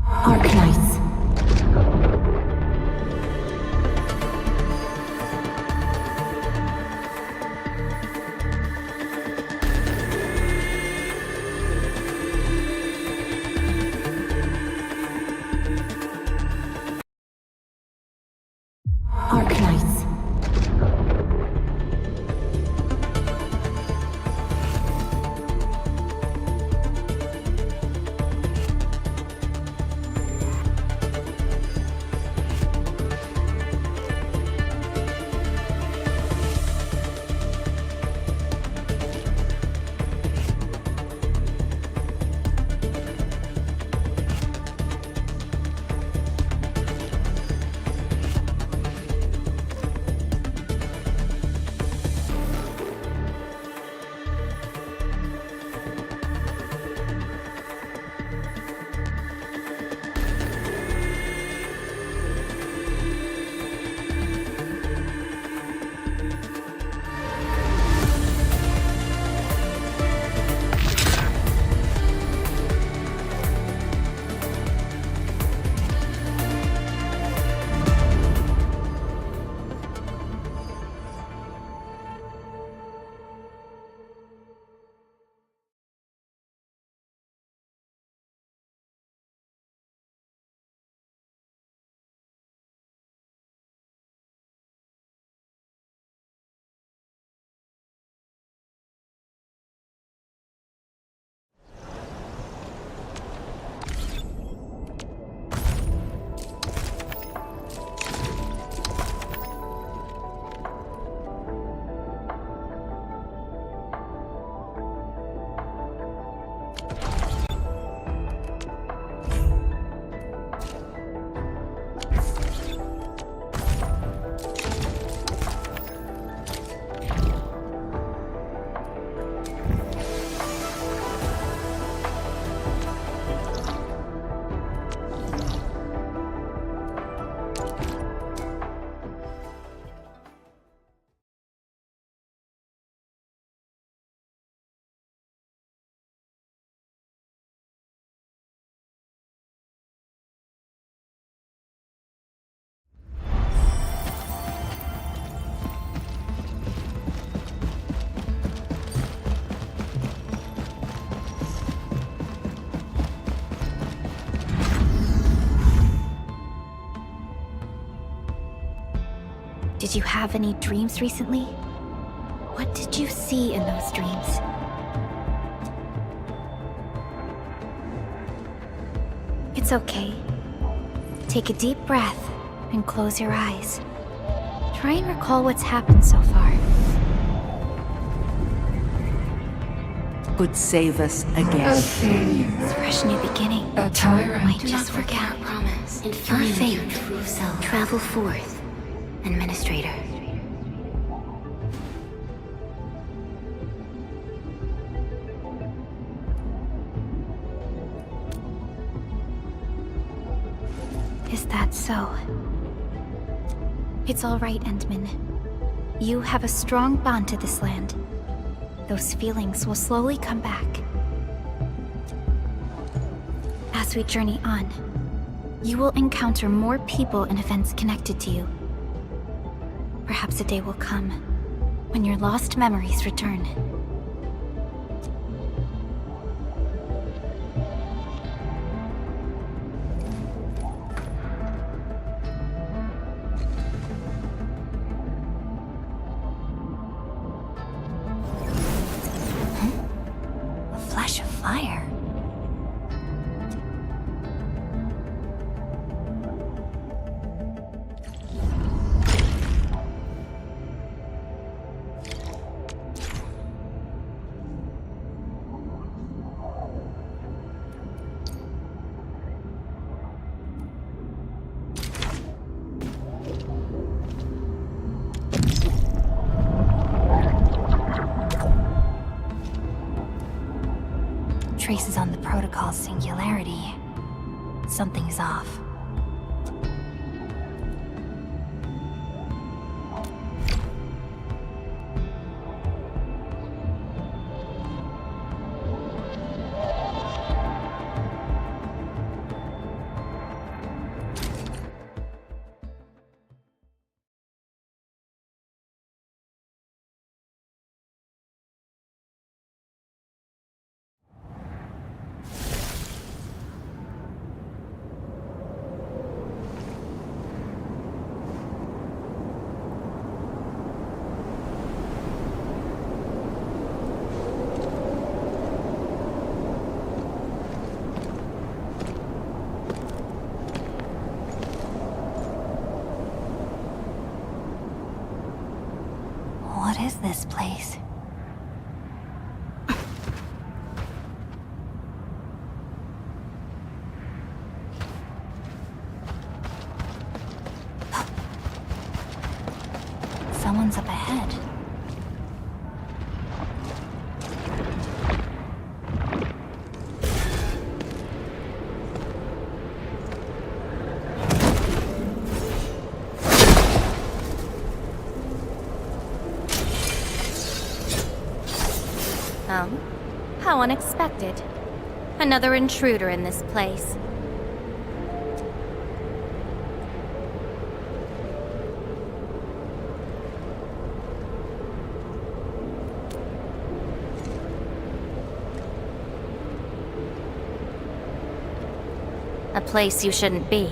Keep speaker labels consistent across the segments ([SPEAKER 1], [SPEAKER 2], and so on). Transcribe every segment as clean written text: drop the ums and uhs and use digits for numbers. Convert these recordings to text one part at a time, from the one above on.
[SPEAKER 1] Arknight. Arknight.
[SPEAKER 2] Did you have any dreams recently? What did you see in those dreams? It's okay. Take a deep breath and close your eyes. Try and recall what's happened so far.
[SPEAKER 3] Could save us again.
[SPEAKER 2] Fresh new beginning.
[SPEAKER 1] A tyrant.
[SPEAKER 2] Might just forget our promise. And find your true self. Travel forth. Administrator. Is that so? It's all right, Endman. You have a strong bond to this land. Those feelings will slowly come back. As we journey on, you will encounter more people and events connected to you. Perhaps a day will come when your lost memories return.
[SPEAKER 3] A flash of fire.
[SPEAKER 2] Traces on the protocol singularity. Something's off.
[SPEAKER 3] What is this place? Someone's up ahead.
[SPEAKER 2] Oh, how unexpected. Another intruder in this place. A place you shouldn't be.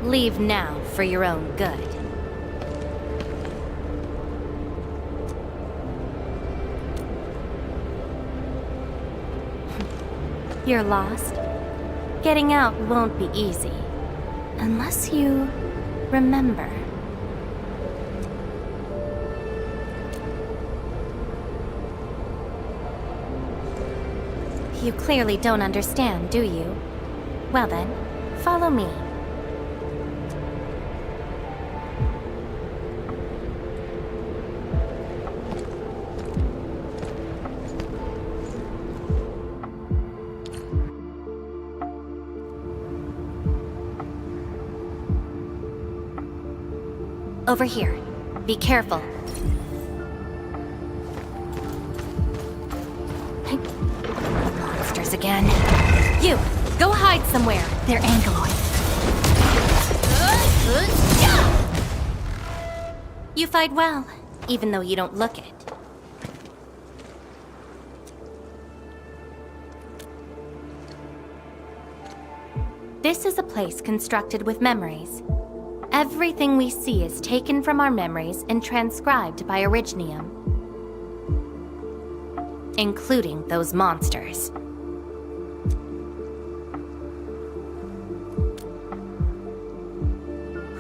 [SPEAKER 2] Leave now for your own good. You're lost. Getting out won't be easy. Unless you remember. You clearly don't understand, do you? Well then, follow me. Over here. Be careful. Monsters again. You! Go hide somewhere! They're ankyloid. You fight well, even though you don't look it. This is a place constructed with memories. Everything we see is taken from our memories and transcribed by Originium. Including those monsters.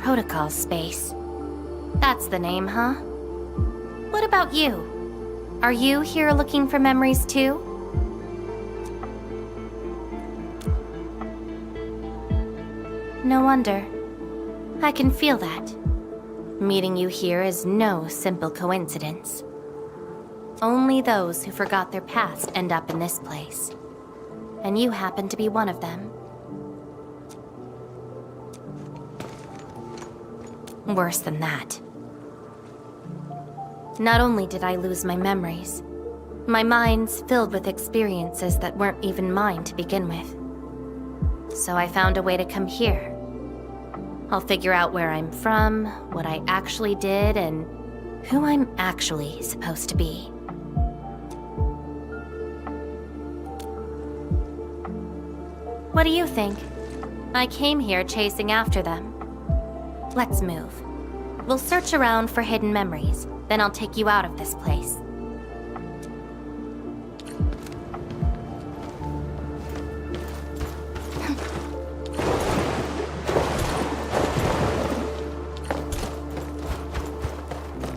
[SPEAKER 2] Protocol space. That's the name, huh? What about you? Are you here looking for memories too? No wonder. I can feel that. Meeting you here is no simple coincidence. Only those who forgot their past end up in this place. And you happen to be one of them. Worse than that. Not only did I lose my memories, my mind's filled with experiences that weren't even mine to begin with. So I found a way to come here. I'll figure out where I'm from, what I actually did, and who I'm actually supposed to be. What do you think? I came here chasing after them. Let's move. We'll search around for hidden memories, then I'll take you out of this place.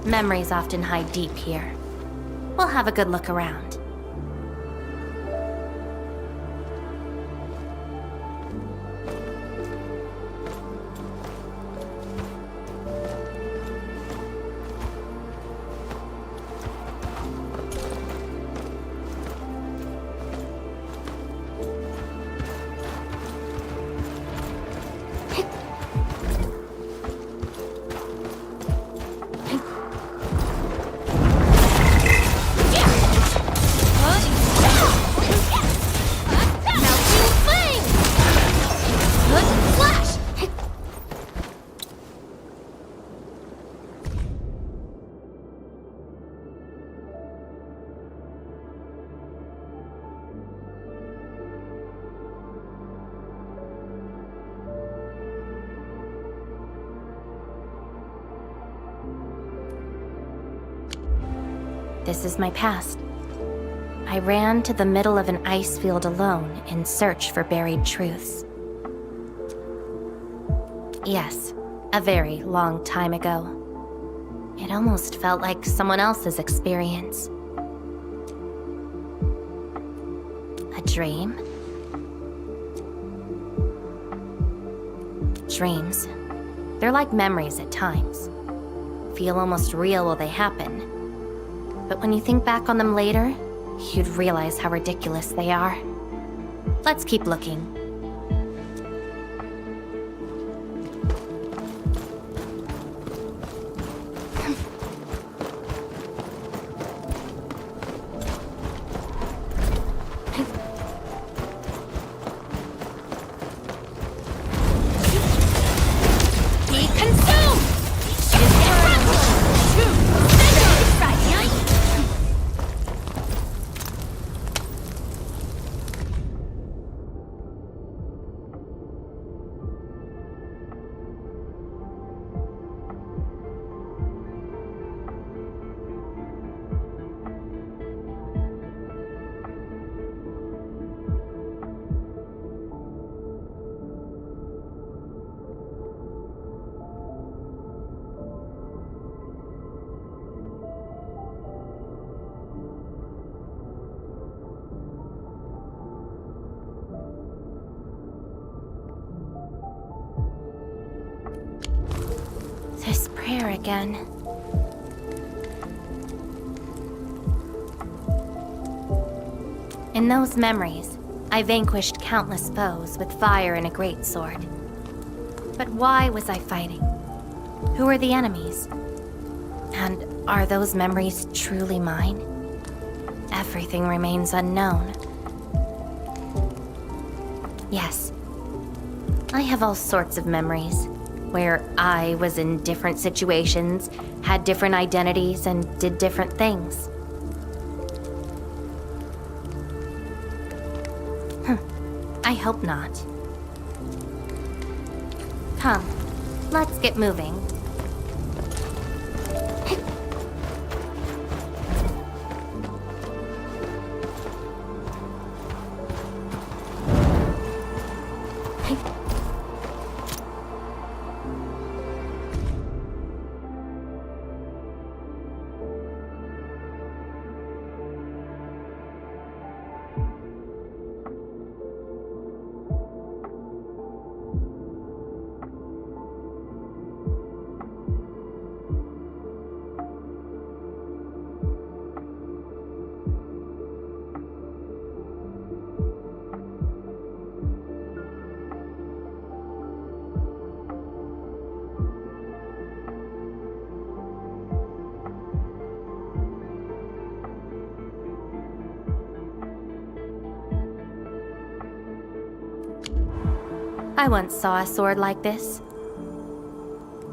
[SPEAKER 2] Memories often hide deep here. We'll have a good look around. This is my past. I ran to the middle of an ice field alone in search for buried truths. Yes, a very long time ago. It almost felt like someone else's experience. A dream? Dreams. They're like memories at times. Feel almost real while they happen. But when you think back on them later, you'd realize how ridiculous they are. Let's keep looking. This prayer again. In those memories, I vanquished countless foes with fire and a greatsword. But why was I fighting? Who are the enemies? And are those memories truly mine? Everything remains unknown. Yes, I have all sorts of memories, where I was in different situations, had different identities, and did different things. I hope not. Come, let's get moving. I once saw a sword like this.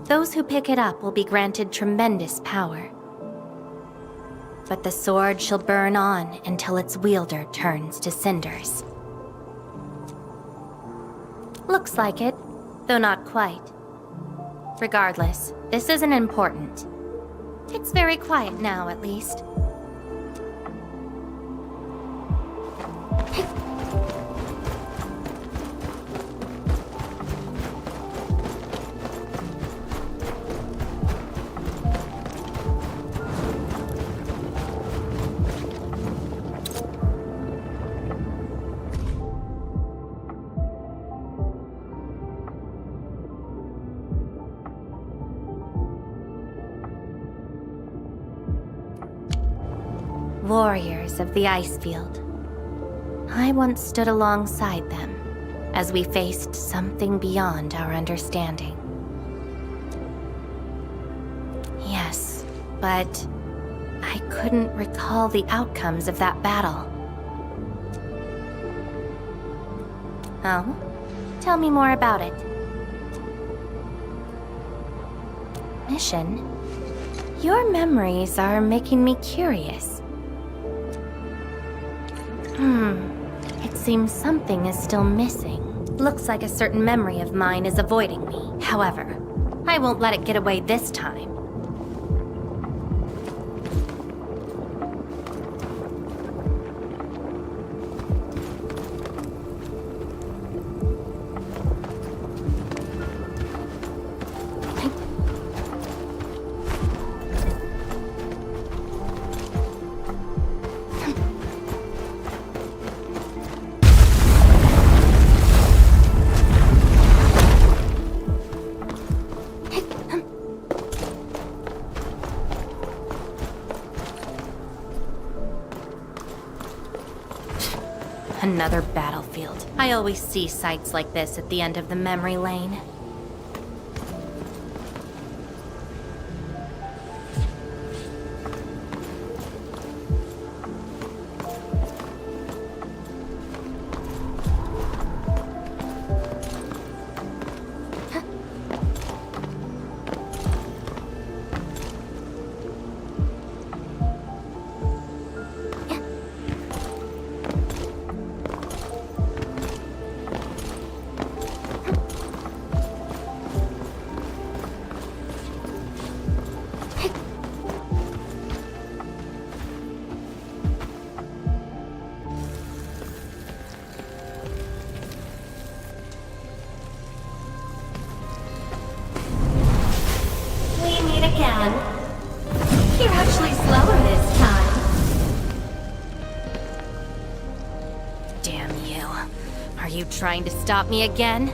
[SPEAKER 2] Those who pick it up will be granted tremendous power. But the sword shall burn on until its wielder turns to cinders. Looks like it, though not quite. Regardless, this isn't important. It's very quiet now, at least. Warriors of the ice field. I once stood alongside them as we faced something beyond our understanding. Yes, but I couldn't recall the outcomes of that battle. Oh? Tell me more about it. Mission? Your memories are making me curious. It seems something is still missing. Looks like a certain memory of mine is avoiding me. However, I won't let it get away this time. Another battlefield. I always see sights like this at the end of the memory lane. You're actually slower this time. Damn you. Are you trying to stop me again?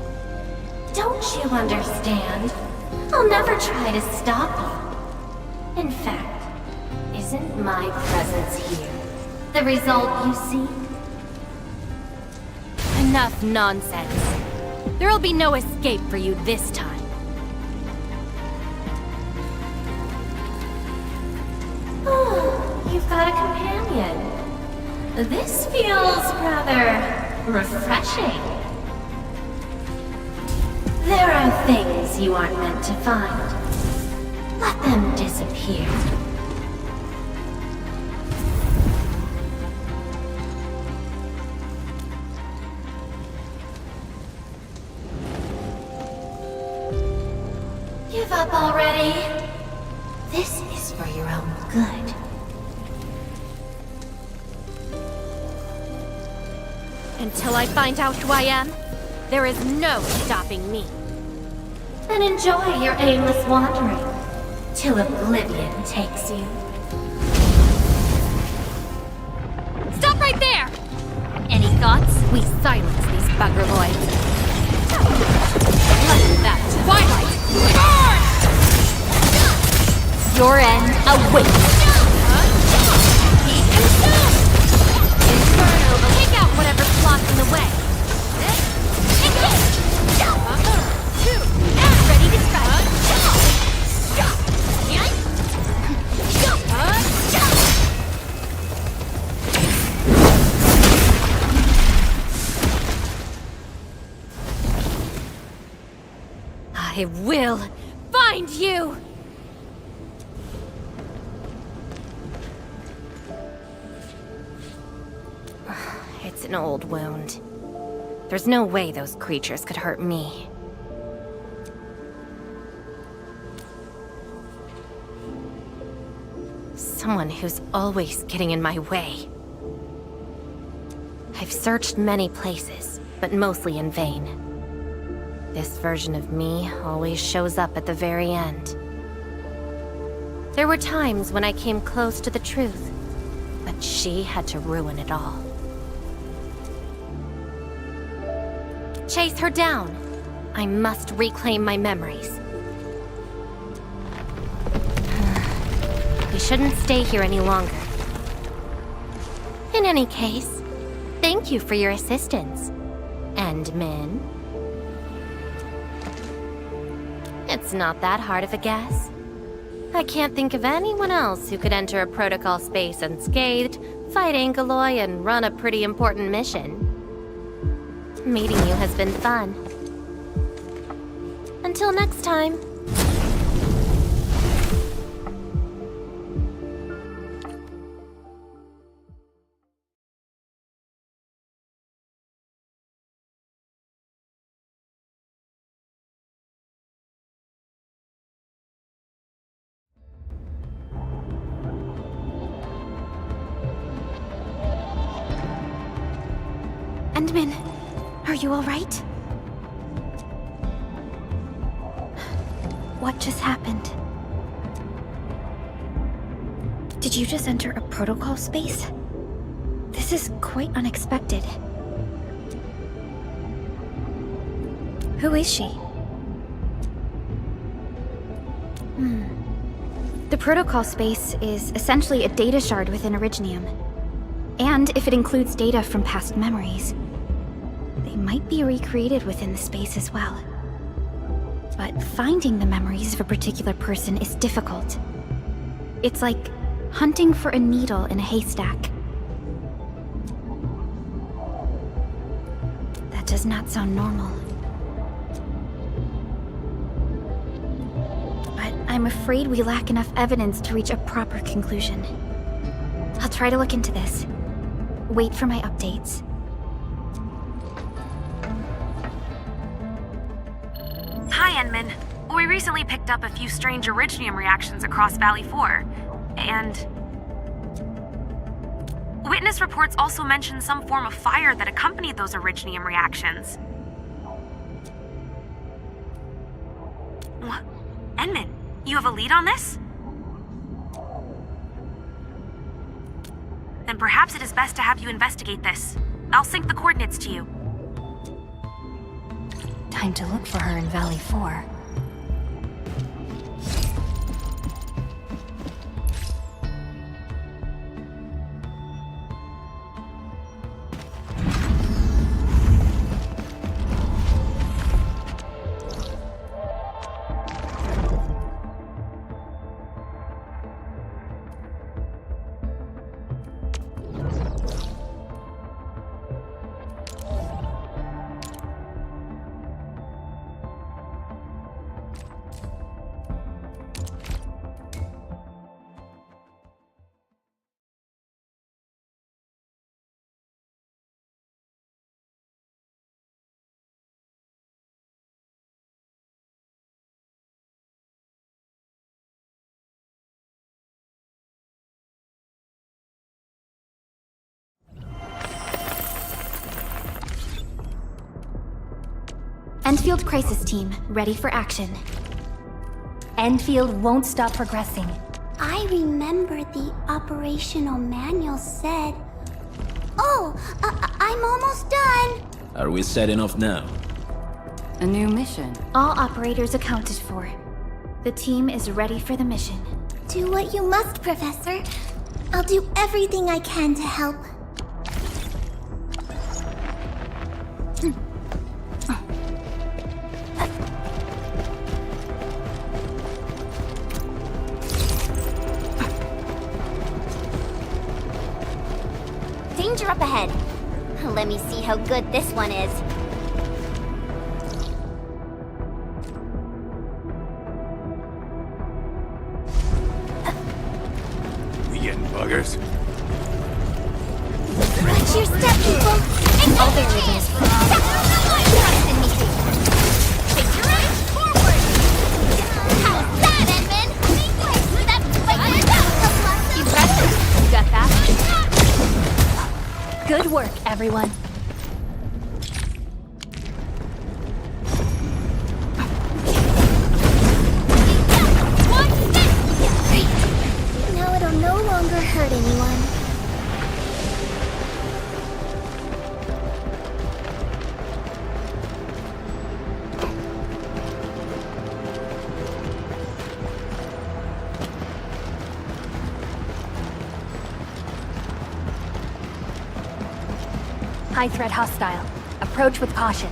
[SPEAKER 2] Don't you understand? I'll never try to stop you. In fact, isn't my presence here the result you seek? Enough nonsense. There'll be no escape for you this time. You've got a companion. This feels rather refreshing. There are things you aren't meant to find. Let them disappear. Give up already. This is for your own good. Until I find out who I am, there is no stopping me. Then enjoy your aimless wandering, till oblivion takes you. Stop right there! Any thoughts? We silence these buggerloids. Let that twilight burn! Your end awaits. Take out whatever's blocking the way. Ready to strike. I will find you! It's an old wound. There's no way those creatures could hurt me. Someone who's always getting in my way. I've searched many places, but mostly in vain. This version of me always shows up at the very end. There were times when I came close to the truth, but she had to ruin it all. Chase her down. I must reclaim my memories. We shouldn't stay here any longer. In any case, thank you for your assistance, Endmin. It's not that hard of a guess. I can't think of anyone else who could enter a protocol space unscathed, fight Angeloi, and run a pretty important mission. Meeting you has been fun. Until next time.
[SPEAKER 3] Endmin, are you all right? What just happened? Did you just enter a protocol space? This is quite unexpected. Who is she? The protocol space is essentially a data shard within Originium. And if it includes data from past memories, they might be recreated within the space as well. But finding the memories of a particular person is difficult. It's like hunting for a needle in a haystack. That does not sound normal. But I'm afraid we lack enough evidence to reach a proper conclusion. I'll try to look into this. Wait for my updates.
[SPEAKER 4] Hi, Enman. We recently picked up a few strange originium reactions across Valley 4, and... Witness reports also mention some form of fire that accompanied those originium reactions. What? Enman, you have a lead on this? Then perhaps it is best to have you investigate this. I'll sync the coordinates to you.
[SPEAKER 1] Time to look for her in Valley 4.
[SPEAKER 3] Endfield Crisis Team, ready for action.
[SPEAKER 1] Endfield won't stop progressing.
[SPEAKER 5] I remember the operational manual said... Oh, I'm almost done!
[SPEAKER 6] Are we setting off now?
[SPEAKER 1] A new mission.
[SPEAKER 3] All operators accounted for. The team is ready for the mission.
[SPEAKER 5] Do what you must, Professor. I'll do everything I can to help. Danger up ahead. Let me see how good this one is.
[SPEAKER 7] We getting buggers?
[SPEAKER 5] Watch your step, people!
[SPEAKER 3] All the rhythms.
[SPEAKER 5] Trust in me, take your ass forward! How's that, Edmund? That's like
[SPEAKER 3] You got this. You got that? Good work, everyone.
[SPEAKER 5] Now it'll no longer hurt anyone.
[SPEAKER 1] High threat hostile. Approach with caution.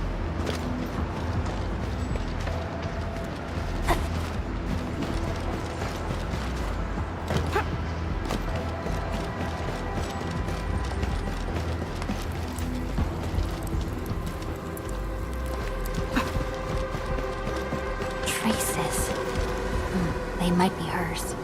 [SPEAKER 1] Traces. They might be hers.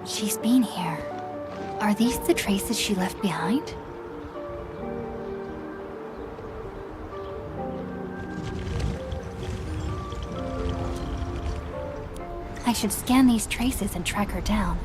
[SPEAKER 1] She's been here. Are these the traces she left behind? I should scan these traces and track her down.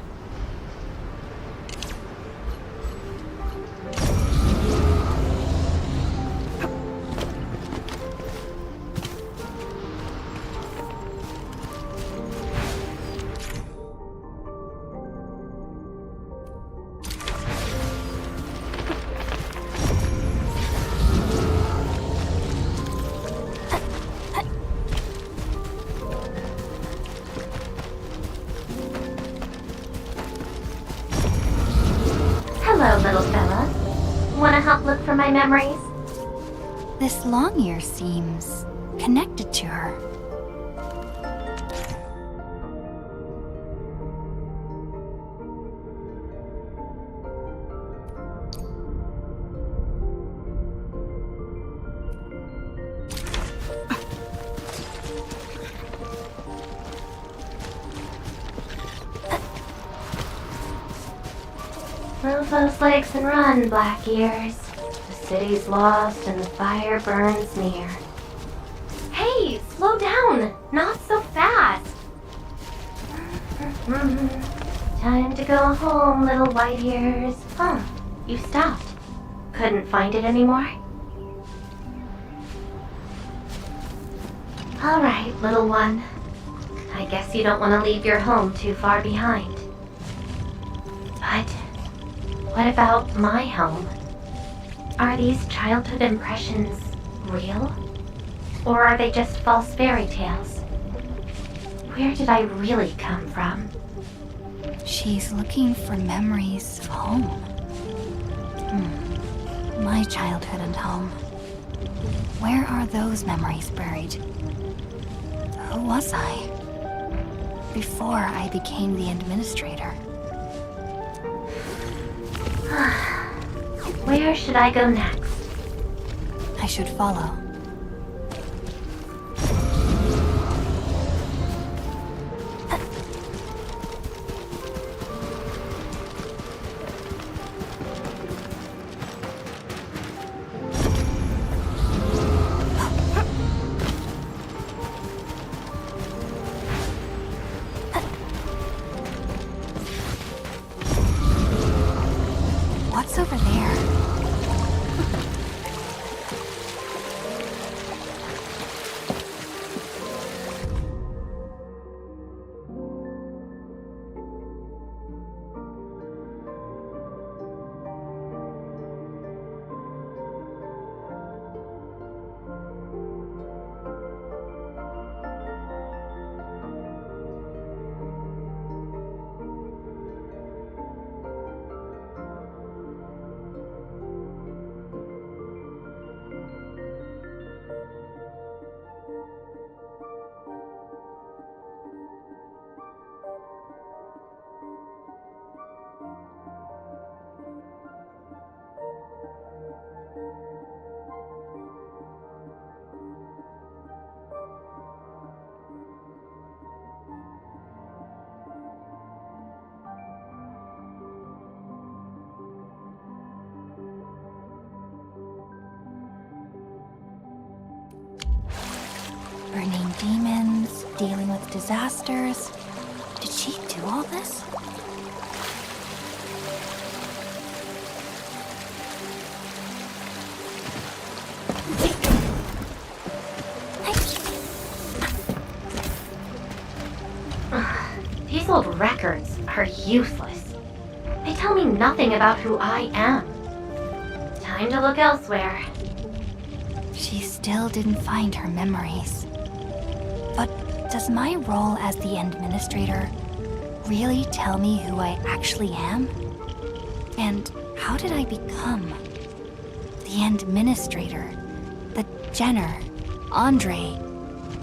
[SPEAKER 2] Want to help look for my memories?
[SPEAKER 1] This long ear seems connected to her.
[SPEAKER 2] Move those legs and run, Black Ears. The city's lost and the fire burns near. Hey, slow down! Not so fast! Time to go home, little white ears. Huh, you stopped. Couldn't find it anymore? Alright, little one. I guess you don't want to leave your home too far behind. But what about my home? Are these childhood impressions real? Or are they just false fairy tales? Where did I really come from?
[SPEAKER 1] She's looking for memories of home. My childhood and home. Where are those memories buried? Who was I? Before I became the administrator.
[SPEAKER 2] Where should I go next?
[SPEAKER 1] I should follow. What's over there? Burning demons, dealing with disasters. Did she do all this?
[SPEAKER 2] These old records are useless. They tell me nothing about who I am. Time to look elsewhere.
[SPEAKER 1] She still didn't find her memories. But does my role as the administrator really tell me who I actually am? And how did I become the administrator that Jenner, Andre,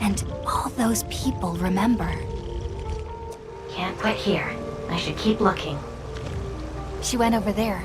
[SPEAKER 1] and all those people remember?
[SPEAKER 2] Can't quit here. I should keep looking.
[SPEAKER 1] She went over there.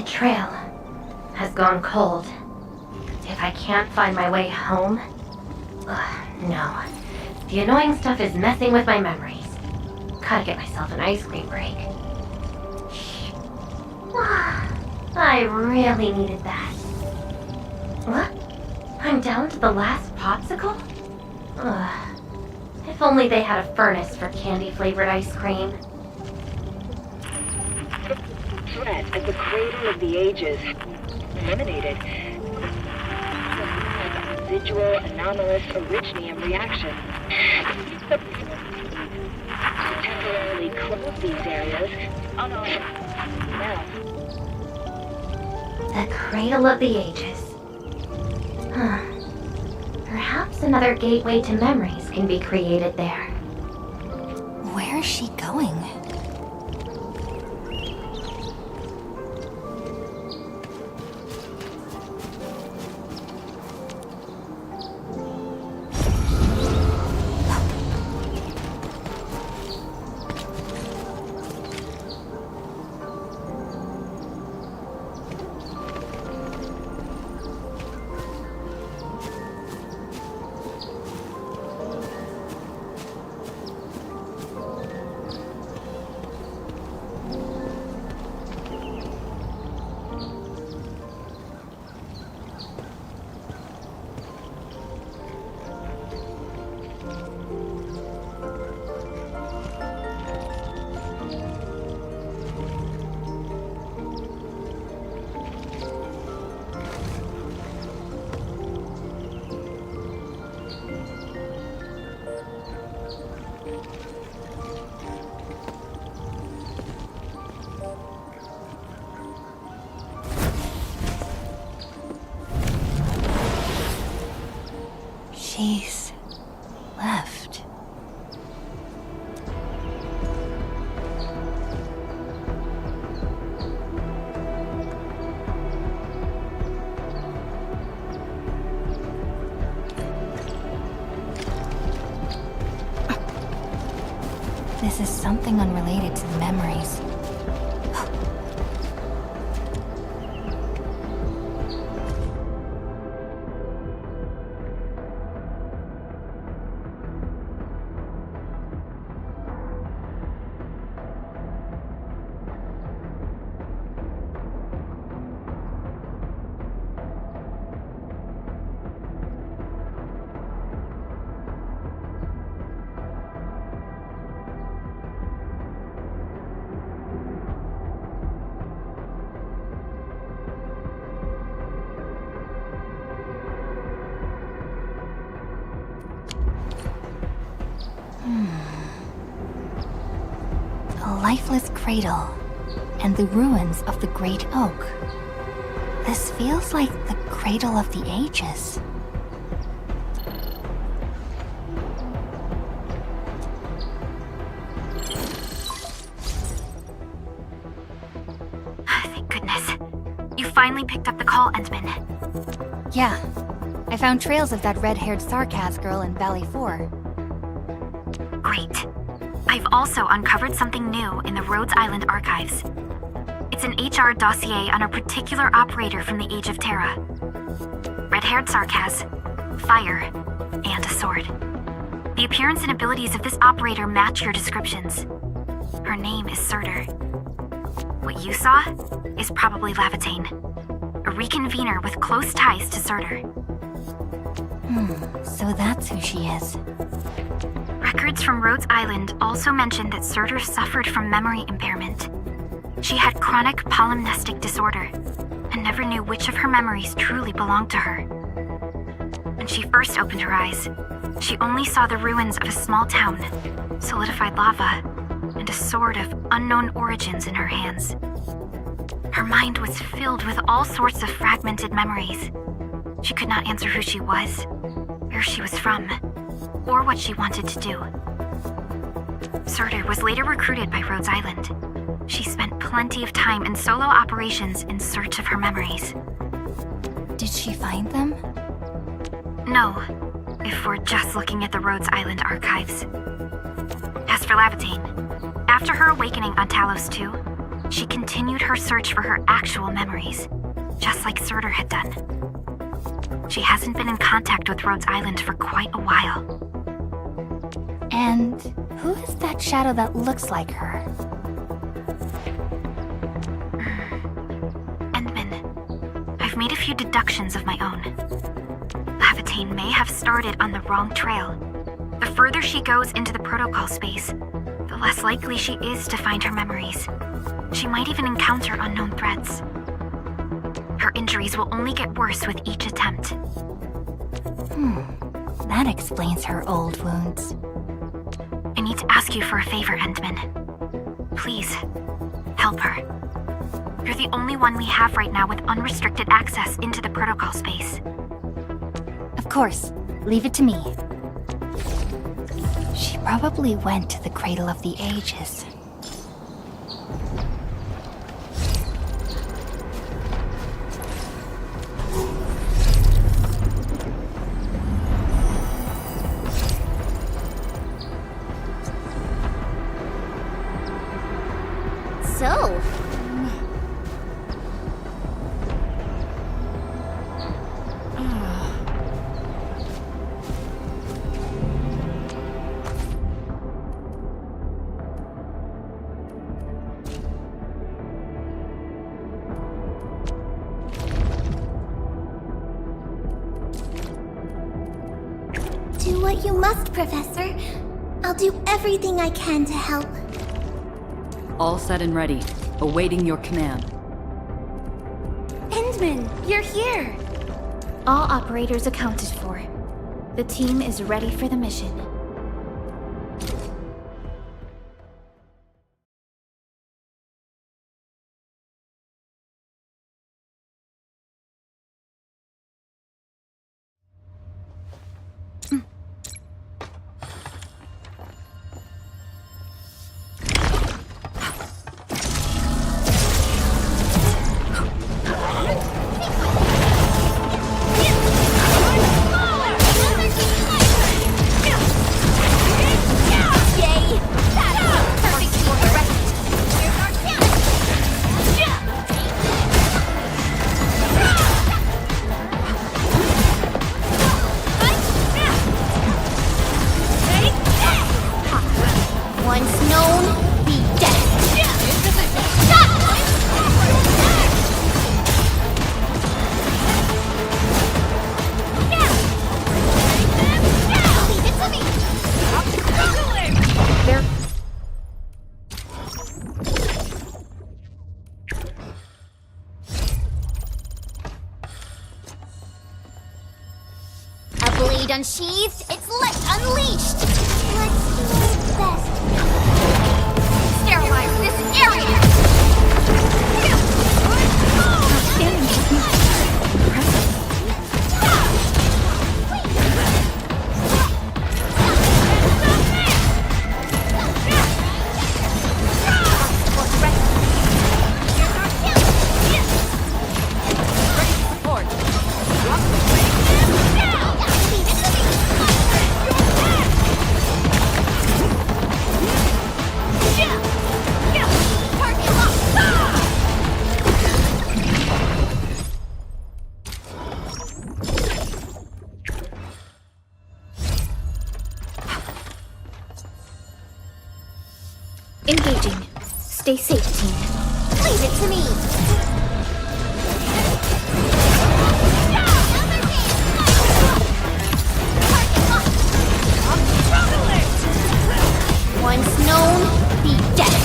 [SPEAKER 2] The trail has gone cold. If I can't find my way home... no. The annoying stuff is messing with my memories. Gotta get myself an ice cream break. I really needed that. What? I'm down to the last popsicle? If only they had a furnace for candy-flavored ice cream.
[SPEAKER 6] Threat at the cradle of the ages. Eliminated. Residual anomalous originium reaction. To temporarily close these areas. Now.
[SPEAKER 2] The cradle of the ages. Perhaps another gateway to memories can be created there.
[SPEAKER 1] Where is she going? She's left. This is something unrelated to the memories. A lifeless cradle and the ruins of the great oak. This feels like the cradle of the ages.
[SPEAKER 4] Thank goodness. You finally picked up the call, Endman.
[SPEAKER 1] Yeah, I found trails of that red-haired Sarkaz girl in Valley 4.
[SPEAKER 4] Great. I've also uncovered something new in the Rhodes Island archives. It's an HR dossier on a particular operator from the Age of Terra. Red-haired Sarkaz, fire, and a sword. The appearance and abilities of this operator match your descriptions. Her name is Surtur. What you saw is probably Lavэтейn, a reconvener with close ties to Surtur.
[SPEAKER 1] So that's who she is.
[SPEAKER 4] Records from Rhodes Island also mention that Surtur suffered from memory impairment. She had chronic polymnestic disorder and never knew which of her memories truly belonged to her. When she first opened her eyes, she only saw the ruins of a small town, solidified lava, and a sword of unknown origins in her hands. Her mind was filled with all sorts of fragmented memories. She could not answer who she was, where she was from, or what she wanted to do. Surtur was later recruited by Rhodes Island. She spent plenty of time in solo operations in search of her memories.
[SPEAKER 1] Did she find them?
[SPEAKER 4] No, if we're just looking at the Rhodes Island archives. As for Lavэтейn, after her awakening on Talos II, She continued her search for her actual memories, just like Surtur had done. She hasn't been in contact with Rhodes Island for quite a while.
[SPEAKER 1] And who is that shadow that looks like her?
[SPEAKER 4] Endman, I've made a few deductions of my own. Lavэтейn may have started on the wrong trail. The further she goes into the protocol space, the less likely she is to find her memories. She might even encounter unknown threats. Her injuries will only get worse with each attempt.
[SPEAKER 1] That explains her old wounds.
[SPEAKER 4] I need to ask you for a favor, Endman. Please, help her. You're the only one we have right now with unrestricted access into the protocol space.
[SPEAKER 1] Of course, leave it to me. She probably went to the Cradle of the Ages.
[SPEAKER 5] So,
[SPEAKER 8] do what you must, Professor. I'll do everything I can to help.
[SPEAKER 9] All set and ready, awaiting your command.
[SPEAKER 8] Endman, you're here!
[SPEAKER 3] All operators accounted for. The team is ready for the mission.
[SPEAKER 5] once known, be dead. Leave it to me.
[SPEAKER 3] There.
[SPEAKER 5] A blade unsheathed, its light unleashed. Let's do it best. Sterilize this area.
[SPEAKER 3] Outstanding technique. Impressive. Engaging. Stay safe, team.
[SPEAKER 5] Leave it to me. Once known, be dead.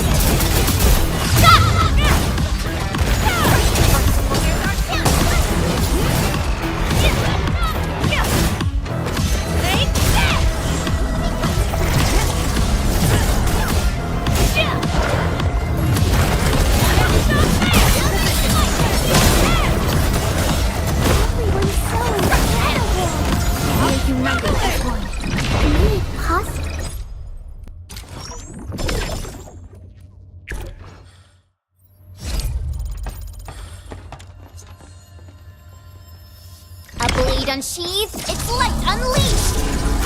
[SPEAKER 5] A blade unsheathed, its light unleashed.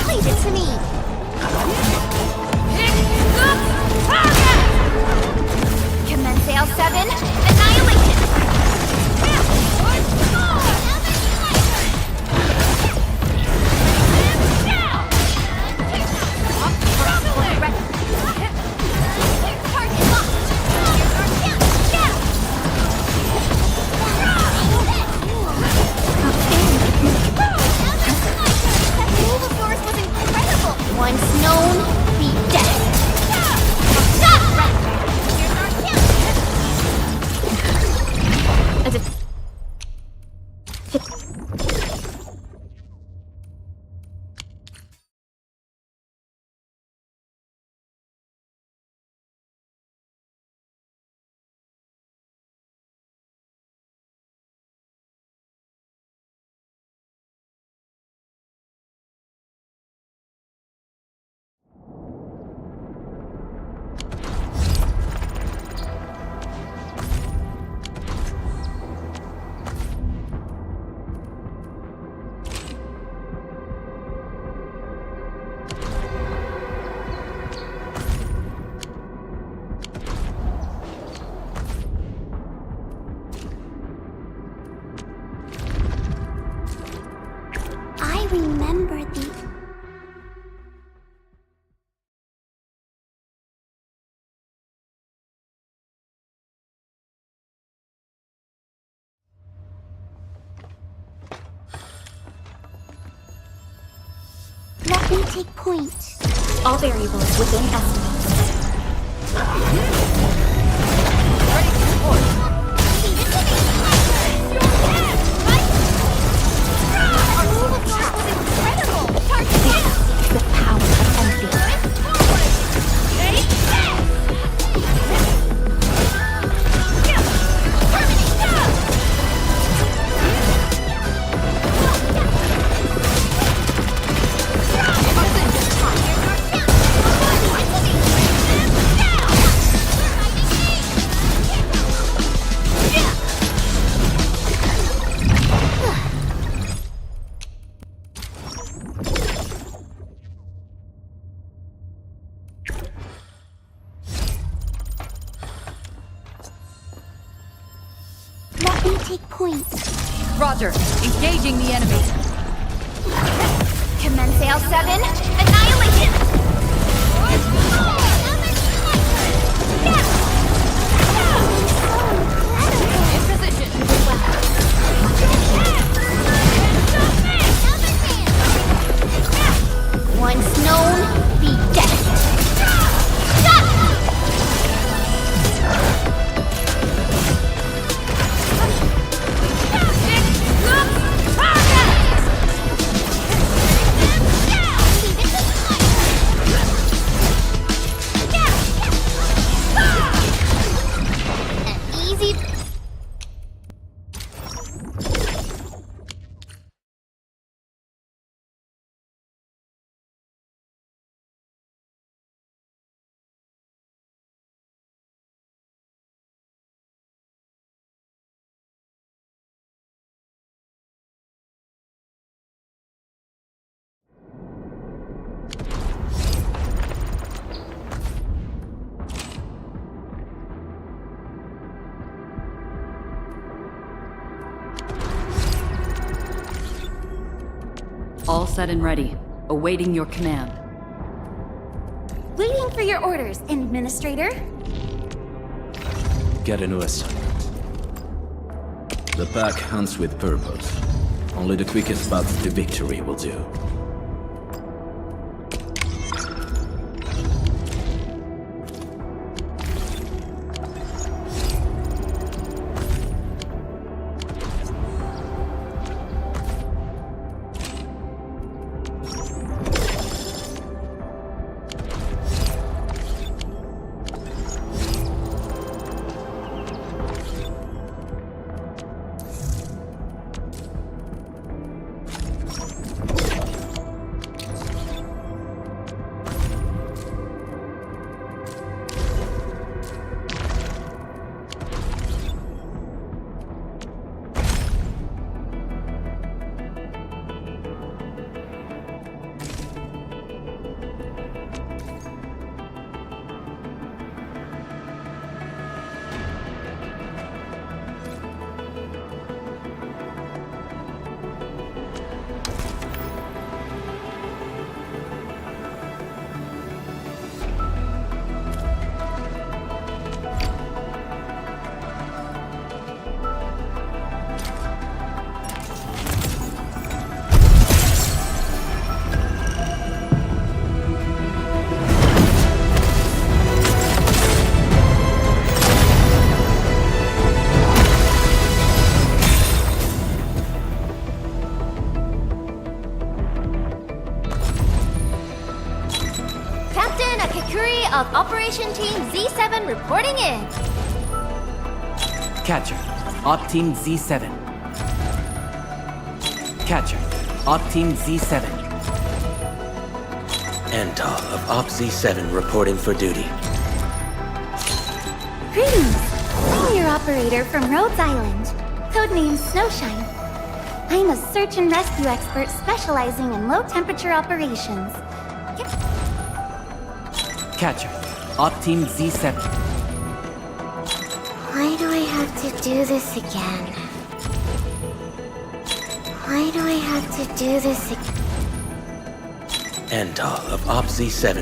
[SPEAKER 5] Leave it to me. Commence Sail 7, annihilation! Once known, be dead.
[SPEAKER 8] remember the... Let me take point.
[SPEAKER 3] All variables within estimates.
[SPEAKER 5] Ready to report. Our move of yours was incredible! Target down!
[SPEAKER 3] The power of endfield.
[SPEAKER 5] Ready? Terminate down!
[SPEAKER 8] Let me take point.
[SPEAKER 9] Roger. Engaging the enemy.
[SPEAKER 5] Commence Sail 7, annihilation! In position!
[SPEAKER 8] Once known, be dead.
[SPEAKER 5] Easy.
[SPEAKER 9] All set and ready. Awaiting your command.
[SPEAKER 3] Waiting for your orders, Administrator.
[SPEAKER 10] Get a new assignment. The pack hunts with purpose. Only the quickest path to victory will do.
[SPEAKER 5] of Operation Team Z7 reporting in.
[SPEAKER 11] Catcher, Op Team Z7. Catcher, Op Team Z7.
[SPEAKER 12] Endall of Op Z7 reporting for duty.
[SPEAKER 8] Greetings! I'm your operator from Rhodes Island, codenamed Snowshine. I'm a search and rescue expert specializing in low-temperature operations.
[SPEAKER 11] Catcher, Op Team Z7.
[SPEAKER 8] Why do I have to do this again? Why do I have to do this again?
[SPEAKER 12] Endall of Op Z7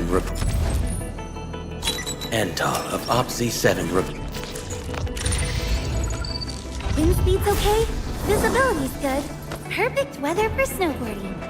[SPEAKER 12] Endall of Op Z7
[SPEAKER 8] Wind speed's okay? Visibility's good. Perfect weather for snowboarding.